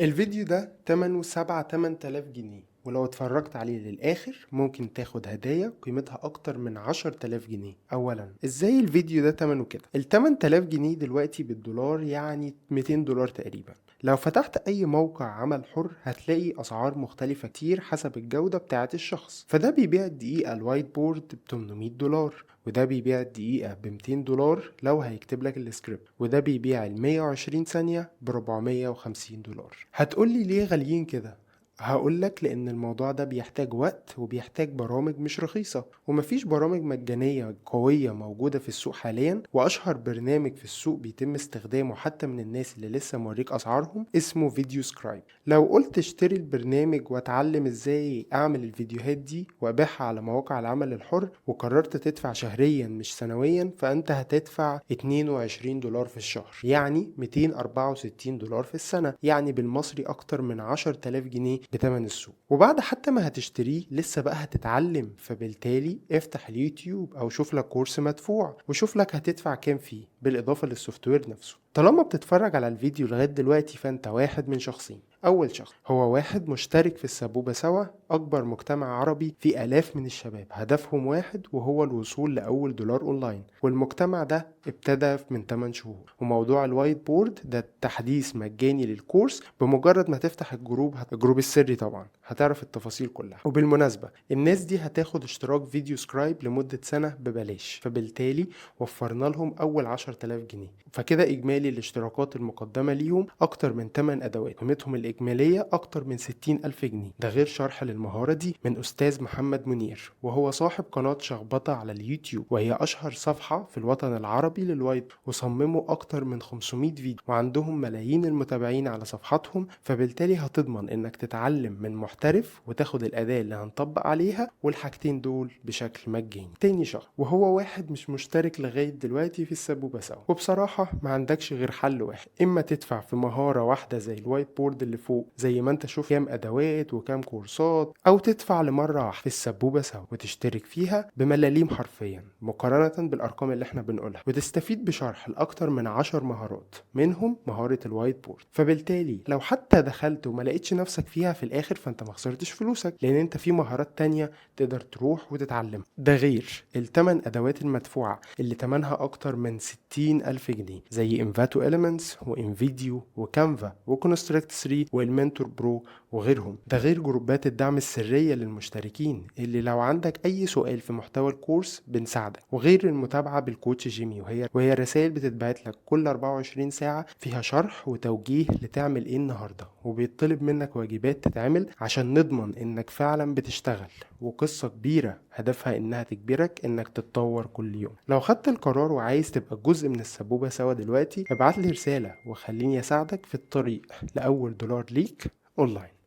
الفيديو ده تمنه 8000 جنيه، ولو اتفرجت عليه للآخر ممكن تاخد هدايا قيمتها أكتر من 10000 جنيه. أولا، ازاي الفيديو ده تمنه كده؟ ال 8000 جنيه دلوقتي بالدولار يعني 200 دولار تقريبا. لو فتحت أي موقع عمل حر هتلاقي أسعار مختلفة كتير حسب الجودة بتاعة الشخص. فده بيبيع الدقيقة الوايت بورد ب 800 دولار، وده بيبيع الدقيقة ب 200 دولار لو هيكتب لك السكريبت، وده بيبيع ال 120 ثانية ب 450 دولار. هتقولي ليه غاليين كده؟ هقولك لأن الموضوع ده بيحتاج وقت وبيحتاج برامج مش رخيصة، ومفيش برامج مجانية قوية موجودة في السوق حاليا. وأشهر برنامج في السوق بيتم استخدامه حتى من الناس اللي لسه موريك أسعارهم اسمه فيديو سكرايب. لو قلت اشتري البرنامج واتعلم ازاي أعمل الفيديوهات دي وأبيعها على مواقع العمل الحر، وقررت تدفع شهريا مش سنويا، فأنت هتدفع 22 دولار في الشهر، يعني 264 دولار في السنة، يعني بالمصري أكتر من 10000 جنيه بتمن السوق. وبعد حتى ما هتشتريه لسه بقى هتتعلم، فبالتالي افتح اليوتيوب او شوف لك كورس مدفوع وشوف لك هتدفع كام فيه بالاضافة للسوفت وير نفسه. طالما بتتفرج على الفيديو لغاية دلوقتي فانت واحد من شخصين. اول شخص هو واحد مشترك في السبوبة سوا، اكبر مجتمع عربي في الاف من الشباب هدفهم واحد وهو الوصول لاول دولار اونلاين، والمجتمع ده ابتدى من 8 شهور. وموضوع الوايت بورد ده تحديث مجاني للكورس، بمجرد ما تفتح الجروب السري طبعا هتعرف التفاصيل كلها. وبالمناسبة الناس دي هتاخد اشتراك فيديو سكرايب لمدة سنة ببلاش، فبالتالي وفرنا لهم اول 10000 جنيه. فكده اجمالي الاشتراكات المقدمة ليهم اكتر من 8 ادوات قيمتهم الاجمالية اكتر من 60000 جنيه. ده غير شرح للمهارة دي من استاذ محمد منير، وهو صاحب قناة شخبطة على اليوتيوب، وهي اشهر صفحة في الوطن العربي للوايت. وصمموا اكتر من 500 فيديو وعندهم ملايين المتابعين على صفحاتهم. فبالتالي هتضمن انك تتعلم من محترف وتاخد الاداة اللي هنطبق عليها، والحاجتين دول بشكل مجاني. تاني شخص وهو واحد مش مشترك لغاية دلوقتي في السبوبة سوا، وبصراحة ما عندكش غير حل واحد: اما تدفع في مهارة واحدة زي الوايت بورد اللي فوق زي ما انت شوف كام ادوات وكام كورسات، او تدفع لمرة واحدة في السبوبة سوا وتشترك فيها بملاليم حرفيا مقارنة بالارقام اللي احنا بنقولها، وتستفيد بشرح لاكتر من 10 مهارات منهم مهارة الوايت بورد. فبالتالي لو حتى دخلت وما لقيتش نفسك فيها في الاخر فانت ما خسرتش فلوسك، لان انت في مهارات تانية تقدر تروح وتتعلم. ده غير التمن ادوات المدفوعة اللي تمنها اكتر من 60000 جنيه زي انفاتو اليمنتس وانفيديو وكانفا وكونستريكت 3 والمنتور برو وغيرهم. ده غير جروبات الدعم السرية للمشتركين اللي لو عندك اي سؤال في محتوى الكورس بنساعدك، وغير المتابعة بالكوتش جيمي، وهي رسائل بتتبعت لك كل 24 ساعة فيها شرح وتوجيه لتعمل ايه النهاردة، وبيطلب منك واجبات تتعمل عشان نضمن انك فعلا بتشتغل. وقصة كبيرة هدفها انها تجبرك انك تتطور كل يوم. لو خدت القرار وعايز تبقى جزء من السبوبة سوا دلوقتي، ابعت لي رسالة وخليني اساعدك في الطريق لأول دولار ليك اونلاين.